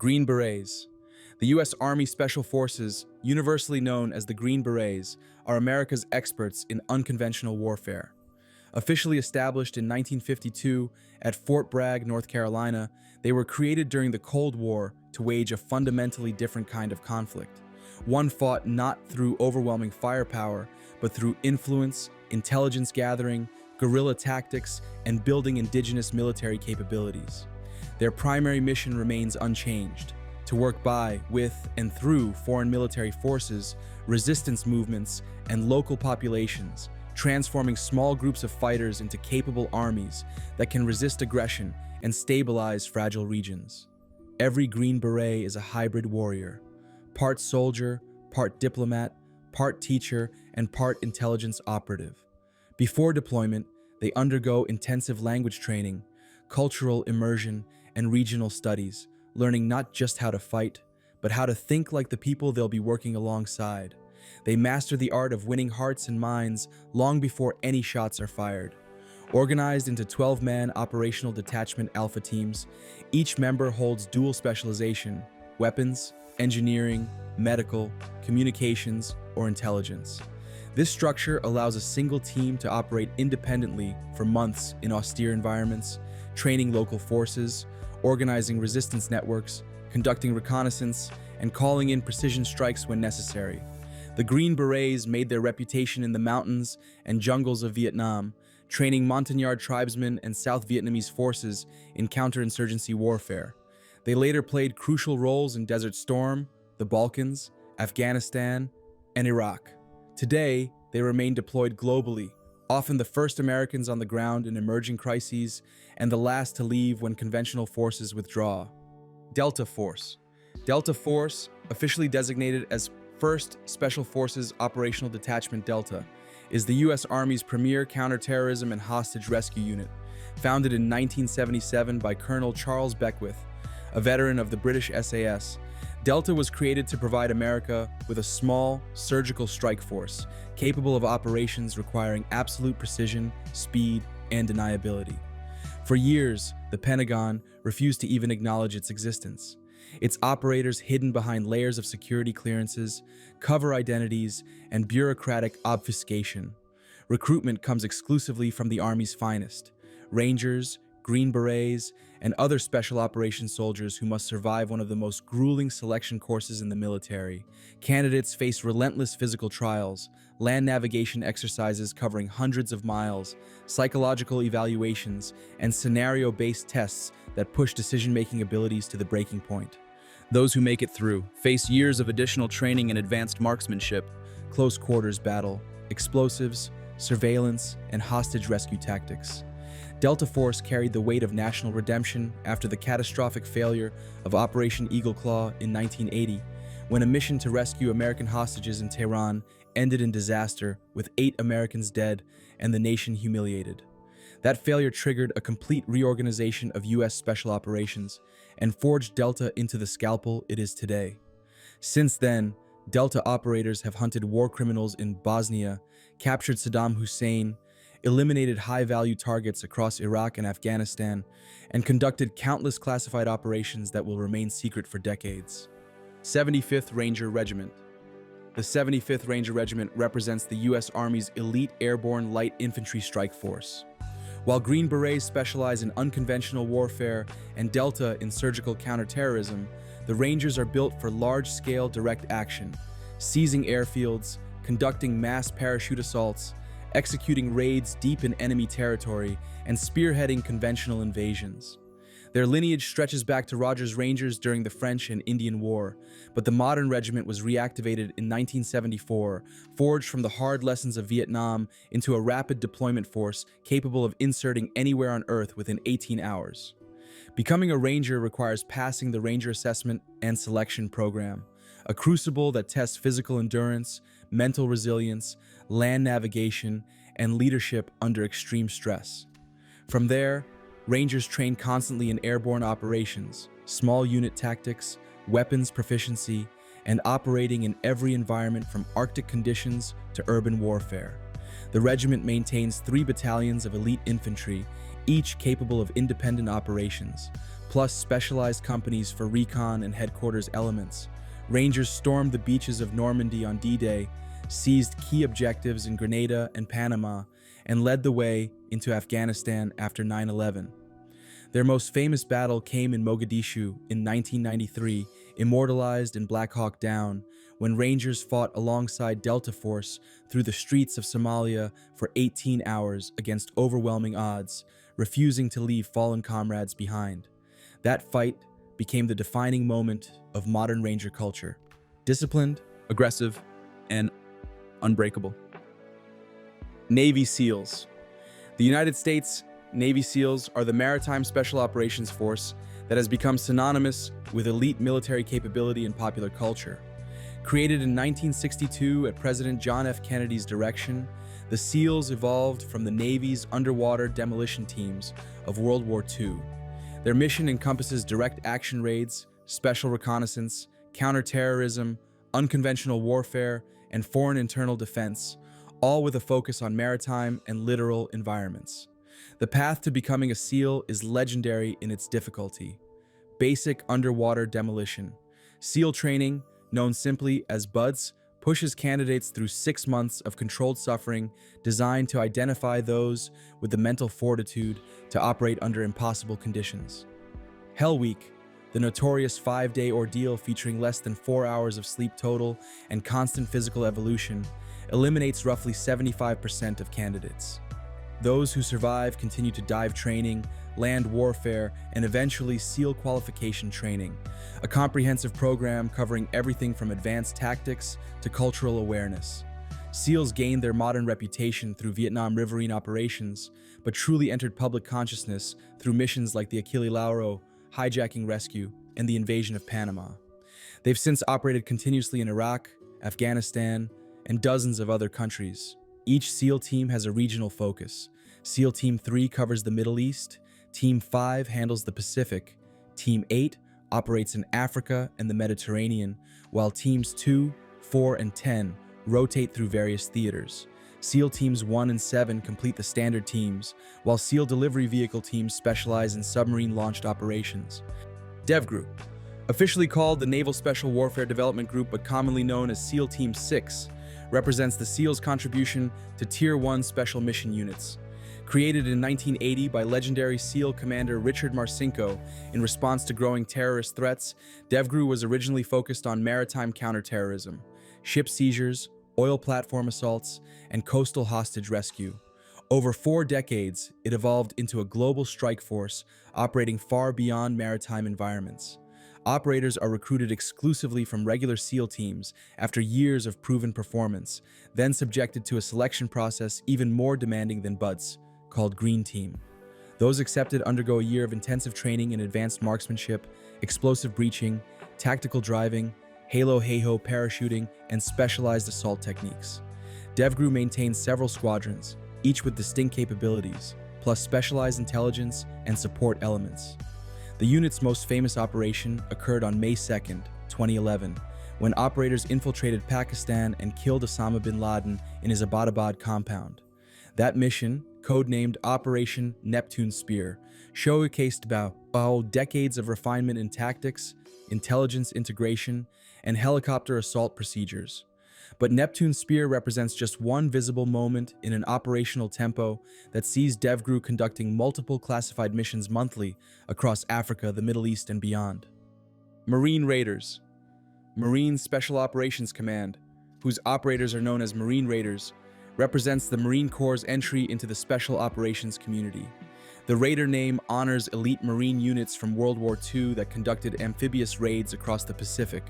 Green Berets. The U.S. Army Special Forces, universally known as the Green Berets, are America's experts in unconventional warfare. Officially established in 1952 at Fort Bragg, North Carolina, they were created during the Cold War to wage a fundamentally different kind of conflict. One fought not through overwhelming firepower, but through influence, intelligence gathering, guerrilla tactics, and building indigenous military capabilities. Their primary mission remains unchanged: to work by, with, and through foreign military forces, resistance movements, and local populations, transforming small groups of fighters into capable armies that can resist aggression and stabilize fragile regions. Every Green Beret is a hybrid warrior, part soldier, part diplomat, part teacher, and part intelligence operative. Before deployment, they undergo intensive language training, cultural immersion, and regional studies, learning not just how to fight, but how to think like the people they'll be working alongside. They master the art of winning hearts and minds long before any shots are fired. Organized into 12-man operational detachment alpha teams, each member holds dual specialization: weapons, engineering, medical, communications, or intelligence. This structure allows a single team to operate independently for months in austere environments, training local forces, organizing resistance networks, conducting reconnaissance, and calling in precision strikes when necessary. The Green Berets made their reputation in the mountains and jungles of Vietnam, training Montagnard tribesmen and South Vietnamese forces in counterinsurgency warfare. They later played crucial roles in Desert Storm, the Balkans, Afghanistan, and Iraq. Today, they remain deployed globally, often the first Americans on the ground in emerging crises and the last to leave when conventional forces withdraw. Delta Force. Delta Force, officially designated as 1st Special Forces Operational Detachment Delta, is the U.S. Army's premier counterterrorism and hostage rescue unit, founded in 1977 by Colonel Charles Beckwith, a veteran of the British SAS. Delta was created to provide America with a small, surgical strike force capable of operations requiring absolute precision, speed, and deniability. For years, the Pentagon refused to even acknowledge its existence. Its operators hidden behind layers of security clearances, cover identities, and bureaucratic obfuscation. Recruitment comes exclusively from the Army's finest: Rangers, Green Berets, and other special operations soldiers who must survive one of the most grueling selection courses in the military. Candidates face relentless physical trials, land navigation exercises covering hundreds of miles, psychological evaluations, and scenario-based tests that push decision-making abilities to the breaking point. Those who make it through face years of additional training in advanced marksmanship, close quarters battle, explosives, surveillance, and hostage rescue tactics. Delta Force carried the weight of national redemption after the catastrophic failure of Operation Eagle Claw in 1980, when a mission to rescue American hostages in Tehran ended in disaster with 8 Americans dead and the nation humiliated. That failure triggered a complete reorganization of U.S. Special Operations and forged Delta into the scalpel it is today. Since then, Delta operators have hunted war criminals in Bosnia, captured Saddam Hussein, eliminated high-value targets across Iraq and Afghanistan, and conducted countless classified operations that will remain secret for decades. 75th Ranger Regiment. The 75th Ranger Regiment represents the U.S. Army's elite airborne light infantry strike force. While Green Berets specialize in unconventional warfare and Delta in surgical counterterrorism, the Rangers are built for large-scale direct action, seizing airfields, conducting mass parachute assaults, executing raids deep in enemy territory, and spearheading conventional invasions. Their lineage stretches back to Rogers Rangers during the French and Indian War, but the modern regiment was reactivated in 1974, forged from the hard lessons of Vietnam into a rapid deployment force capable of inserting anywhere on Earth within 18 hours. Becoming a Ranger requires passing the Ranger Assessment and Selection Program, a crucible that tests physical endurance, mental resilience, land navigation, and leadership under extreme stress. From there, Rangers train constantly in airborne operations, small unit tactics, weapons proficiency, and operating in every environment from Arctic conditions to urban warfare. The regiment maintains 3 battalions of elite infantry, each capable of independent operations, plus specialized companies for recon and headquarters elements. Rangers stormed the beaches of Normandy on D-Day, seized key objectives in Grenada and Panama, and led the way into Afghanistan after 9/11. Their most famous battle came in Mogadishu in 1993, immortalized in Black Hawk Down, when Rangers fought alongside Delta Force through the streets of Somalia for 18 hours against overwhelming odds, refusing to leave fallen comrades behind. That fight became the defining moment of modern Ranger culture. Disciplined, aggressive, and unbreakable. Navy SEALs. The United States Navy SEALs are the Maritime Special Operations Force that has become synonymous with elite military capability in popular culture. Created in 1962 at President John F. Kennedy's direction, the SEALs evolved from the Navy's underwater demolition teams of World War II. Their mission encompasses direct action raids, special reconnaissance, counterterrorism, unconventional warfare, and foreign internal defense, all with a focus on maritime and littoral environments. The path to becoming a SEAL is legendary in its difficulty. Basic underwater demolition. SEAL training, known simply as BUDS, pushes candidates through 6 months of controlled suffering designed to identify those with the mental fortitude to operate under impossible conditions. Hell Week, the notorious 5-day ordeal featuring less than 4 hours of sleep total and constant physical evolution, eliminates roughly 75% of candidates. Those who survive continue to dive training, land warfare, and eventually SEAL qualification training, a comprehensive program covering everything from advanced tactics to cultural awareness. SEALs gained their modern reputation through Vietnam riverine operations, but truly entered public consciousness through missions like the Achille Lauro, hijacking rescue, and the invasion of Panama. They've since operated continuously in Iraq, Afghanistan, and dozens of other countries. Each SEAL team has a regional focus. SEAL Team 3 covers the Middle East, Team 5 handles the Pacific, Team 8 operates in Africa and the Mediterranean, while Teams 2, 4, and 10 rotate through various theaters. SEAL Teams 1 and 7 complete the standard teams, while SEAL delivery vehicle teams specialize in submarine-launched operations. DEVGRU, officially called the Naval Special Warfare Development Group but commonly known as SEAL Team 6, represents the SEALs' contribution to Tier 1 special mission units. Created in 1980 by legendary SEAL Commander Richard Marcinko in response to growing terrorist threats, DEVGRU was originally focused on maritime counterterrorism, ship seizures, oil platform assaults, and coastal hostage rescue. Over 4 decades, it evolved into a global strike force operating far beyond maritime environments. Operators are recruited exclusively from regular SEAL teams after years of proven performance, then subjected to a selection process even more demanding than BUDS, called Green Team. Those accepted undergo a year of intensive training in advanced marksmanship, explosive breaching, tactical driving, halo-hey-ho parachuting, and specialized assault techniques. DEVGRU maintains several squadrons, each with distinct capabilities, plus specialized intelligence and support elements. The unit's most famous operation occurred on May 2nd, 2011, when operators infiltrated Pakistan and killed Osama bin Laden in his Abbottabad compound. That mission, codenamed Operation Neptune Spear, showcased about decades of refinement in tactics, intelligence integration, and helicopter assault procedures. But Neptune Spear represents just one visible moment in an operational tempo that sees DEVGRU conducting multiple classified missions monthly across Africa, the Middle East, and beyond. Marine Raiders. Marine Special Operations Command, whose operators are known as Marine Raiders, represents the Marine Corps' entry into the special operations community. The Raider name honors elite Marine units from World War II that conducted amphibious raids across the Pacific.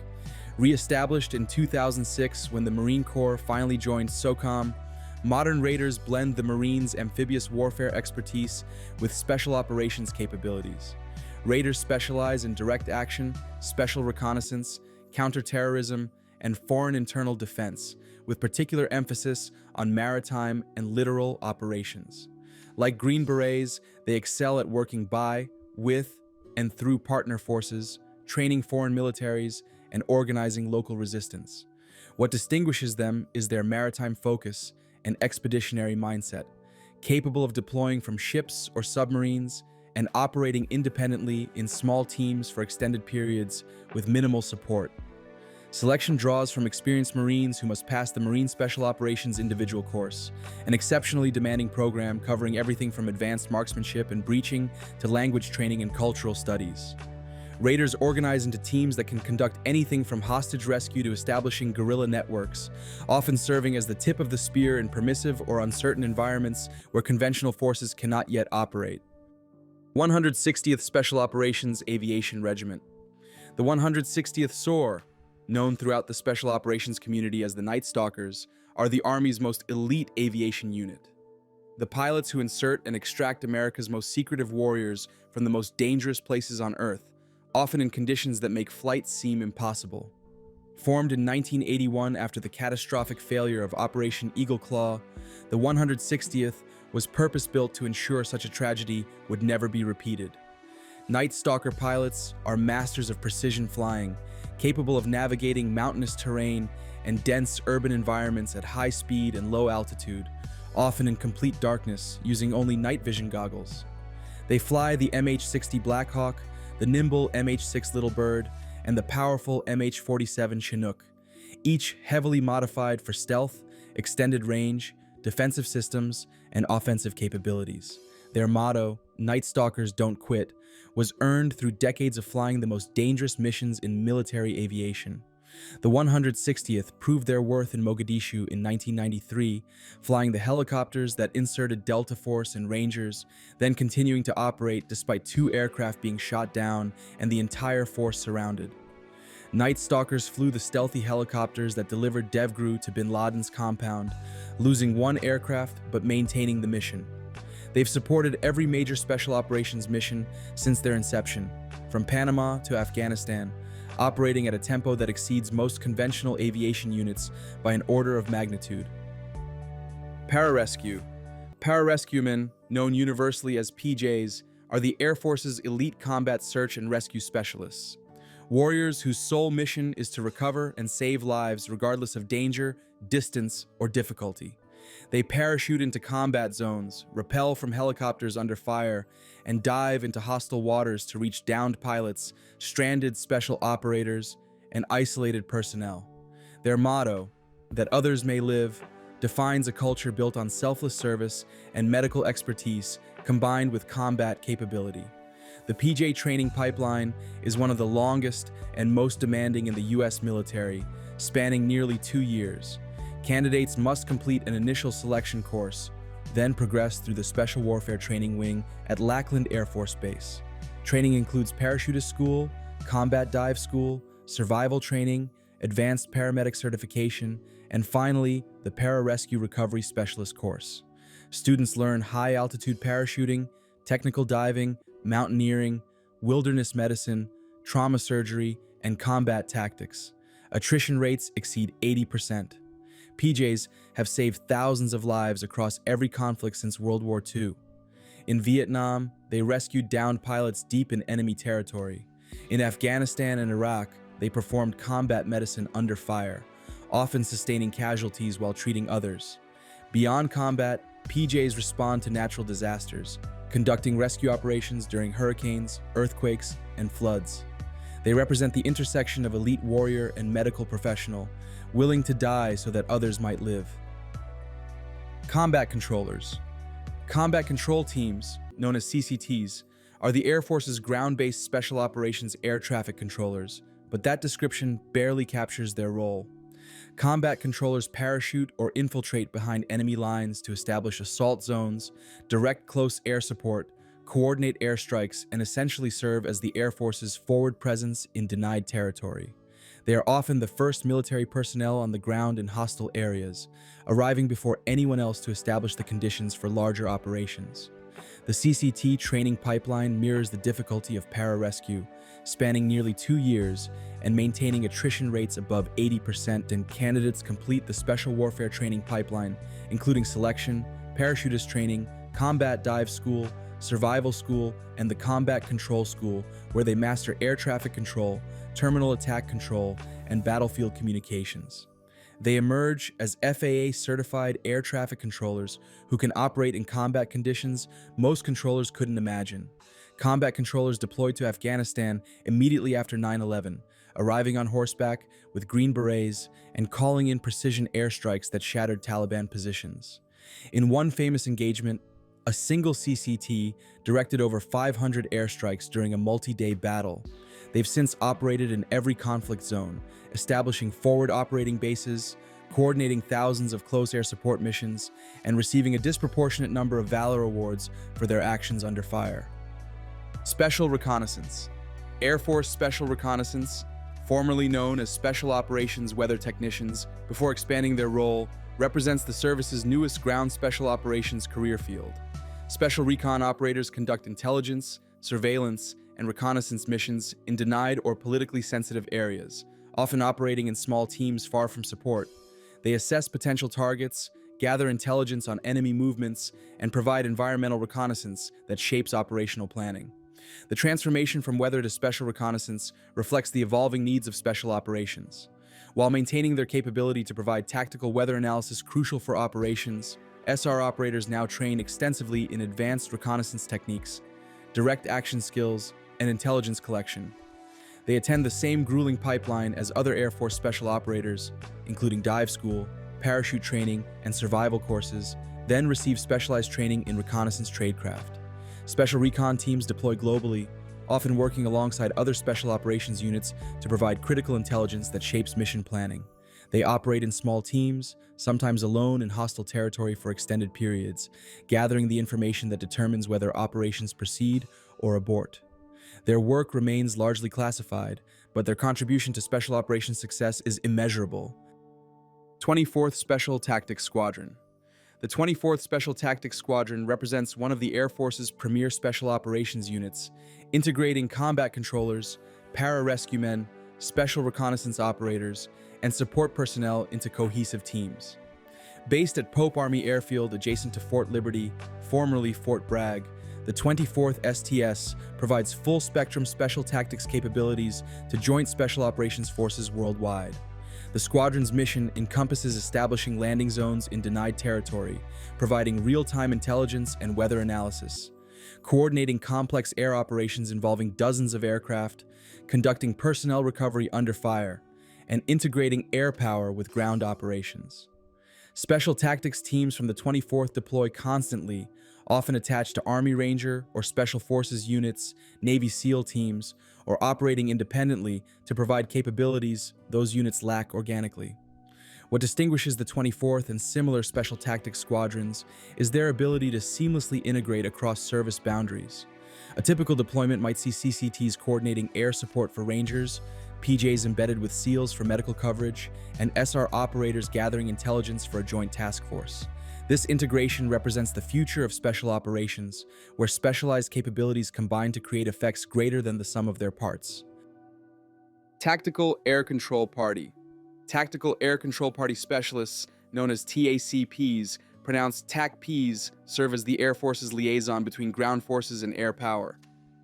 Re-established in 2006 when the Marine Corps finally joined SOCOM, modern Raiders blend the Marines' amphibious warfare expertise with special operations capabilities. Raiders specialize in direct action, special reconnaissance, counterterrorism, and foreign internal defense, with particular emphasis on maritime and littoral operations. Like Green Berets, they excel at working by, with, and through partner forces, training foreign militaries, and organizing local resistance. What distinguishes them is their maritime focus and expeditionary mindset, capable of deploying from ships or submarines and operating independently in small teams for extended periods with minimal support. Selection draws from experienced Marines who must pass the Marine Special Operations Individual Course, an exceptionally demanding program covering everything from advanced marksmanship and breaching to language training and cultural studies. Raiders organize into teams that can conduct anything from hostage rescue to establishing guerrilla networks, often serving as the tip of the spear in permissive or uncertain environments where conventional forces cannot yet operate. 160th Special Operations Aviation Regiment. The 160th SOAR, known throughout the special operations community as the Night Stalkers, are the Army's most elite aviation unit. The pilots who insert and extract America's most secretive warriors from the most dangerous places on Earth, often in conditions that make flight seem impossible. Formed in 1981 after the catastrophic failure of Operation Eagle Claw, the 160th was purpose-built to ensure such a tragedy would never be repeated. Night Stalker pilots are masters of precision flying, capable of navigating mountainous terrain and dense urban environments at high speed and low altitude, often in complete darkness, using only night vision goggles. They fly the MH-60 Blackhawk, the nimble MH-6 Little Bird, and the powerful MH-47 Chinook, each heavily modified for stealth, extended range, defensive systems, and offensive capabilities. Their motto, Night Stalkers Don't Quit, was earned through decades of flying the most dangerous missions in military aviation. The 160th proved their worth in Mogadishu in 1993, flying the helicopters that inserted Delta Force and Rangers, then continuing to operate despite 2 aircraft being shot down and the entire force surrounded. Night Stalkers flew the stealthy helicopters that delivered DEVGRU to bin Laden's compound, losing 1 aircraft but maintaining the mission. They've supported every major special operations mission since their inception, from Panama to Afghanistan, operating at a tempo that exceeds most conventional aviation units by an order of magnitude. Pararescue. Pararescuemen, known universally as PJs, are the Air Force's elite combat search and rescue specialists. Warriors whose sole mission is to recover and save lives regardless of danger, distance, or difficulty. They parachute into combat zones, rappel from helicopters under fire, and dive into hostile waters to reach downed pilots, stranded special operators, and isolated personnel. Their motto, that others may live, defines a culture built on selfless service and medical expertise combined with combat capability. The PJ training pipeline is one of the longest and most demanding in the U.S. military, spanning nearly 2 years. Candidates must complete an initial selection course, then progress through the Special Warfare Training Wing at Lackland Air Force Base. Training includes parachutist school, combat dive school, survival training, advanced paramedic certification, and finally, the Pararescue Recovery Specialist course. Students learn high-altitude parachuting, technical diving, mountaineering, wilderness medicine, trauma surgery, and combat tactics. Attrition rates exceed 80%. PJs have saved thousands of lives across every conflict since World War II. In Vietnam, they rescued downed pilots deep in enemy territory. In Afghanistan and Iraq, they performed combat medicine under fire, often sustaining casualties while treating others. Beyond combat, PJs respond to natural disasters, conducting rescue operations during hurricanes, earthquakes, and floods. They represent the intersection of elite warrior and medical professional, willing to die so that others might live. Combat controllers. Combat control teams, known as CCTs, are the Air Force's ground-based special operations air traffic controllers, but that description barely captures their role. Combat controllers parachute or infiltrate behind enemy lines to establish assault zones, direct close air support, coordinate airstrikes, and essentially serve as the Air Force's forward presence in denied territory. They are often the first military personnel on the ground in hostile areas, arriving before anyone else to establish the conditions for larger operations. The CCT training pipeline mirrors the difficulty of pararescue, spanning nearly 2 years and maintaining attrition rates above 80%, and candidates complete the Special Warfare Training Pipeline, including selection, parachutist training, combat dive school, survival school, and the combat control school, where they master air traffic control, terminal attack control, and battlefield communications. They emerge as FAA-certified air traffic controllers who can operate in combat conditions most controllers couldn't imagine. combat controllers deployed to Afghanistan immediately after 9/11, arriving on horseback with Green Berets and calling in precision airstrikes that shattered Taliban positions. In one famous engagement, a single CCT directed over 500 airstrikes during a multi-day battle. They've since operated in every conflict zone, establishing forward operating bases, coordinating thousands of close air support missions, and receiving a disproportionate number of Valor Awards for their actions under fire. Special Reconnaissance. Air Force Special Reconnaissance, formerly known as Special Operations Weather Technicians before expanding their role, represents the service's newest ground special operations career field. Special recon operators conduct intelligence, surveillance, and reconnaissance missions in denied or politically sensitive areas, often operating in small teams far from support. They assess potential targets, gather intelligence on enemy movements, and provide environmental reconnaissance that shapes operational planning. The transformation from weather to special reconnaissance reflects the evolving needs of special operations. While maintaining their capability to provide tactical weather analysis crucial for operations, SR operators now train extensively in advanced reconnaissance techniques, direct action skills, and intelligence collection. They attend the same grueling pipeline as other Air Force special operators, including dive school, parachute training, and survival courses, then receive specialized training in reconnaissance tradecraft. Special recon teams deploy globally, often working alongside other special operations units to provide critical intelligence that shapes mission planning. They operate in small teams, sometimes alone in hostile territory for extended periods, gathering the information that determines whether operations proceed or abort. Their work remains largely classified, but their contribution to special operations success is immeasurable. 24th Special Tactics Squadron. The 24th Special Tactics Squadron represents one of the Air Force's premier special operations units, integrating combat controllers, pararescue men, special reconnaissance operators, and support personnel into cohesive teams. Based at Pope Army Airfield adjacent to Fort Liberty, formerly Fort Bragg, the 24th STS provides full-spectrum special tactics capabilities to Joint Special Operations Forces worldwide. The squadron's mission encompasses establishing landing zones in denied territory, providing real-time intelligence and weather analysis, coordinating complex air operations involving dozens of aircraft, conducting personnel recovery under fire, and integrating air power with ground operations. Special tactics teams from the 24th deploy constantly, often attached to Army Ranger or Special Forces units, Navy SEAL teams, or operating independently to provide capabilities those units lack organically. What distinguishes the 24th and similar special tactics squadrons is their ability to seamlessly integrate across service boundaries. A typical deployment might see CCTs coordinating air support for Rangers, PJs embedded with SEALs for medical coverage, and SR operators gathering intelligence for a joint task force. This integration represents the future of special operations, where specialized capabilities combine to create effects greater than the sum of their parts. Tactical Air Control Party. Tactical Air Control Party specialists, known as TACPs, pronounced TACPs, serve as the Air Force's liaison between ground forces and air power.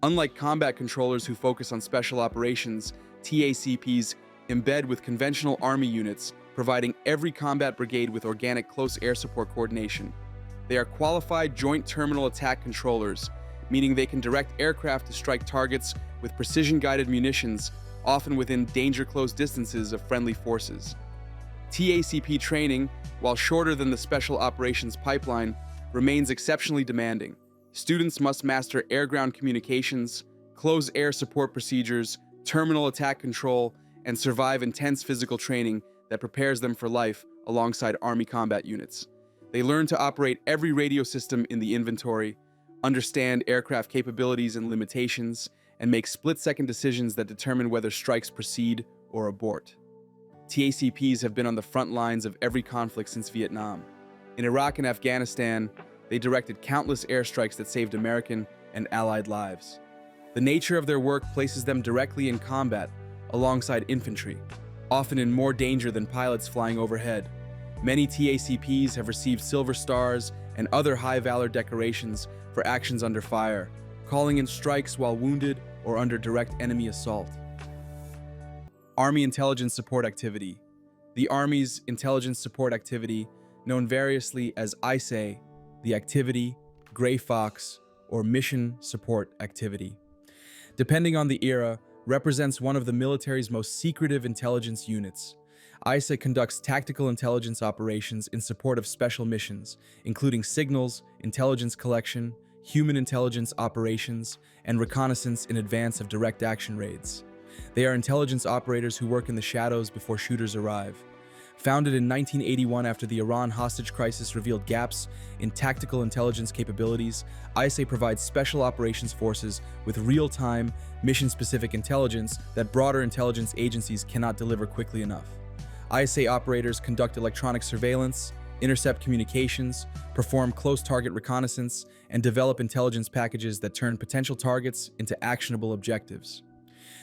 Unlike combat controllers who focus on special operations, TACPs embed with conventional Army units, providing every combat brigade with organic close air support coordination. They are qualified joint terminal attack controllers, meaning they can direct aircraft to strike targets with precision-guided munitions, often within danger-close distances of friendly forces. TACP training, while shorter than the Special Operations pipeline, remains exceptionally demanding. Students must master air-ground communications, close air support procedures, terminal attack control, and survive intense physical training that prepares them for life alongside Army combat units. They learn to operate every radio system in the inventory, understand aircraft capabilities and limitations, and make split-second decisions that determine whether strikes proceed or abort. TACPs have been on the front lines of every conflict since Vietnam. In Iraq and Afghanistan, they directed countless airstrikes that saved American and Allied lives. The nature of their work places them directly in combat alongside infantry, often in more danger than pilots flying overhead. Many TACPs have received Silver Stars and other high-valor decorations for actions under fire, calling in strikes while wounded or under direct enemy assault. Army Intelligence Support Activity. The Army's Intelligence Support Activity, known variously as ISA, the Activity, Gray Fox, or mission support activity. Depending on the era, represents one of the military's most secretive intelligence units. ISA conducts tactical intelligence operations in support of special missions, including signals, intelligence collection, human intelligence operations, and reconnaissance in advance of direct action raids. They are intelligence operators who work in the shadows before shooters arrive. Founded in 1981 after the Iran hostage crisis revealed gaps in tactical intelligence capabilities, ISA provides special operations forces with real-time, mission-specific intelligence that broader intelligence agencies cannot deliver quickly enough. ISA operators conduct electronic surveillance, intercept communications, perform close target reconnaissance, and develop intelligence packages that turn potential targets into actionable objectives.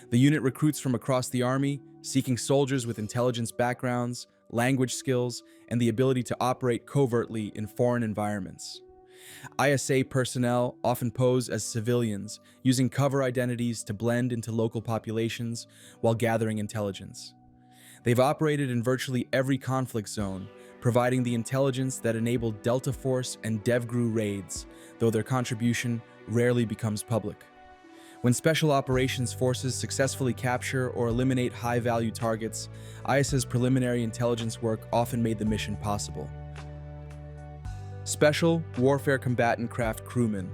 The unit recruits from across the Army, seeking soldiers with intelligence backgrounds, language skills, and the ability to operate covertly in foreign environments. ISA personnel often pose as civilians, using cover identities to blend into local populations while gathering intelligence. They've operated in virtually every conflict zone, providing the intelligence that enabled Delta Force and DEVGRU raids, though their contribution rarely becomes public. When Special Operations Forces successfully capture or eliminate high-value targets, ISA's preliminary intelligence work often made the mission possible. Special Warfare Combatant-craft Crewmen.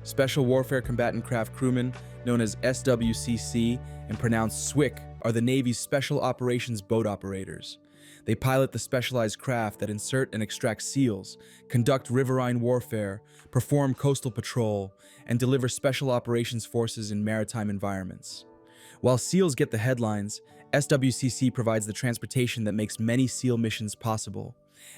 Special Warfare Combatant-craft Crewmen, known as SWCC and pronounced SWCC, are the Navy's Special Operations boat operators. They pilot the specialized craft that insert and extract SEALs, conduct riverine warfare, perform coastal patrol, and deliver special operations forces in maritime environments. While SEALs get the headlines, SWCC provides the transportation that makes many SEAL missions possible.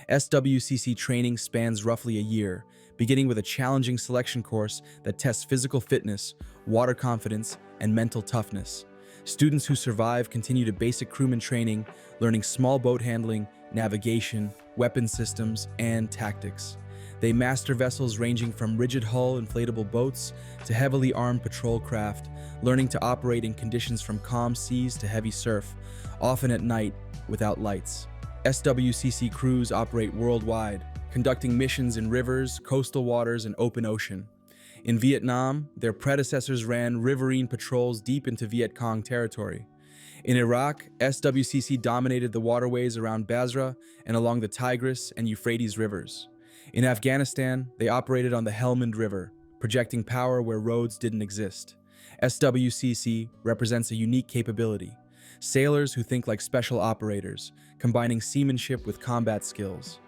SWCC training spans roughly a year, beginning with a challenging selection course that tests physical fitness, water confidence, and mental toughness. Students who survive continue to basic crewman training, learning small boat handling, navigation, weapon systems, and tactics. They master vessels ranging from rigid-hull inflatable boats to heavily armed patrol craft, learning to operate in conditions from calm seas to heavy surf, often at night without lights. SWCC crews operate worldwide, conducting missions in rivers, coastal waters, and open ocean. In Vietnam, their predecessors ran riverine patrols deep into Viet Cong territory. In Iraq, SWCC dominated the waterways around Basra and along the Tigris and Euphrates rivers. In Afghanistan, they operated on the Helmand River, projecting power where roads didn't exist. SWCC represents a unique capability: sailors who think like special operators, combining seamanship with combat skills.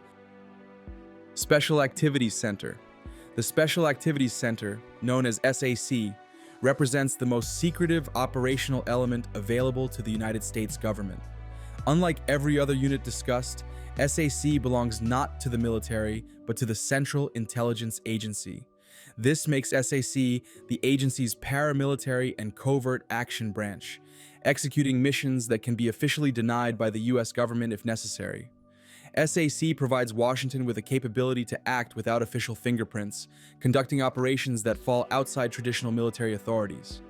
Special Activities Center. The Special Activities Center, known as SAC, represents the most secretive operational element available to the United States government. Unlike every other unit discussed, SAC belongs not to the military, but to the Central Intelligence Agency. This makes SAC the agency's paramilitary and covert action branch, executing missions that can be officially denied by the US government if necessary. SAC provides Washington with a capability to act without official fingerprints, conducting operations that fall outside traditional military authorities.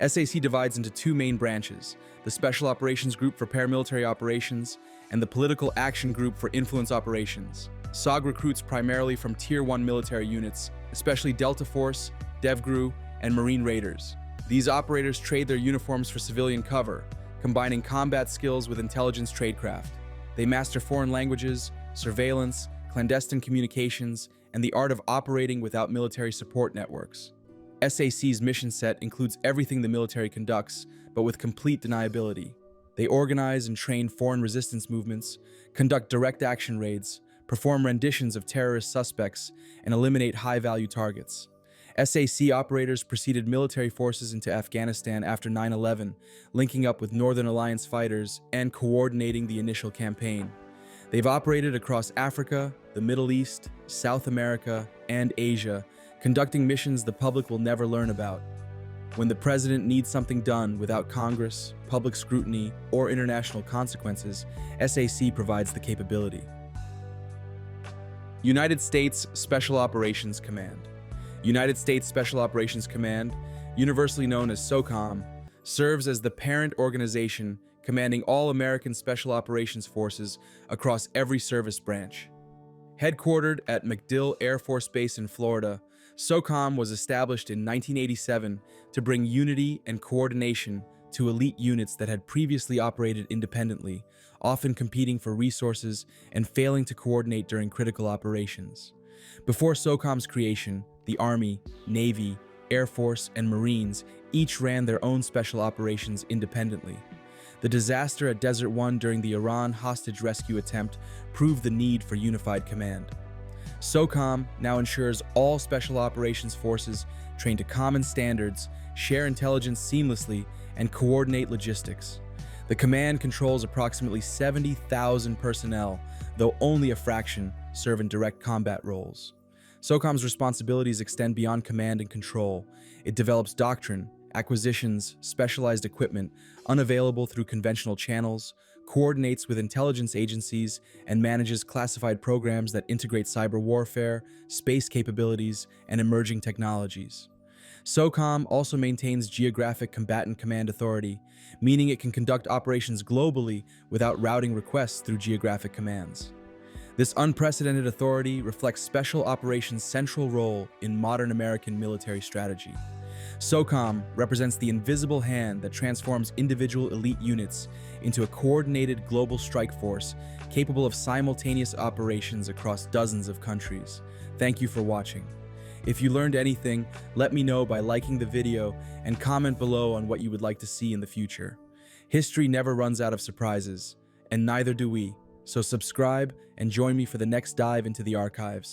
SAC divides into two main branches: the Special Operations Group for Paramilitary Operations and the Political Action Group for Influence Operations. SOG recruits primarily from Tier 1 military units, especially Delta Force, DEVGRU, and Marine Raiders. These operators trade their uniforms for civilian cover, combining combat skills with intelligence tradecraft. They master foreign languages, surveillance, clandestine communications, and the art of operating without military support networks. SAC's mission set includes everything the military conducts, but with complete deniability. They organize and train foreign resistance movements, conduct direct action raids, perform renditions of terrorist suspects, and eliminate high-value targets. SAC operators preceded military forces into Afghanistan after 9/11, linking up with Northern Alliance fighters and coordinating the initial campaign. They've operated across Africa, the Middle East, South America, and Asia, conducting missions the public will never learn about. When the president needs something done without Congress, public scrutiny, or international consequences, SAC provides the capability. United States Special Operations Command. United States Special Operations Command, universally known as SOCOM, serves as the parent organization commanding all American Special Operations Forces across every service branch. Headquartered at MacDill Air Force Base in Florida, SOCOM was established in 1987 to bring unity and coordination to elite units that had previously operated independently, often competing for resources and failing to coordinate during critical operations. Before SOCOM's creation, the Army, Navy, Air Force, and Marines each ran their own special operations independently. The disaster at Desert One during the Iran hostage rescue attempt proved the need for unified command. SOCOM now ensures all special operations forces train to common standards, share intelligence seamlessly, and coordinate logistics. The command controls approximately 70,000 personnel, though only a fraction serve in direct combat roles. SOCOM's responsibilities extend beyond command and control. It develops doctrine, acquisitions, specialized equipment unavailable through conventional channels, coordinates with intelligence agencies, and manages classified programs that integrate cyber warfare, space capabilities, and emerging technologies. SOCOM also maintains geographic combatant command authority, meaning it can conduct operations globally without routing requests through geographic commands. This unprecedented authority reflects Special Operations' central role in modern American military strategy. SOCOM represents the invisible hand that transforms individual elite units into a coordinated global strike force capable of simultaneous operations across dozens of countries. Thank you for watching. If you learned anything, let me know by liking the video and comment below on what you would like to see in the future. History never runs out of surprises, and neither do we. So subscribe and join me for the next dive into the archives.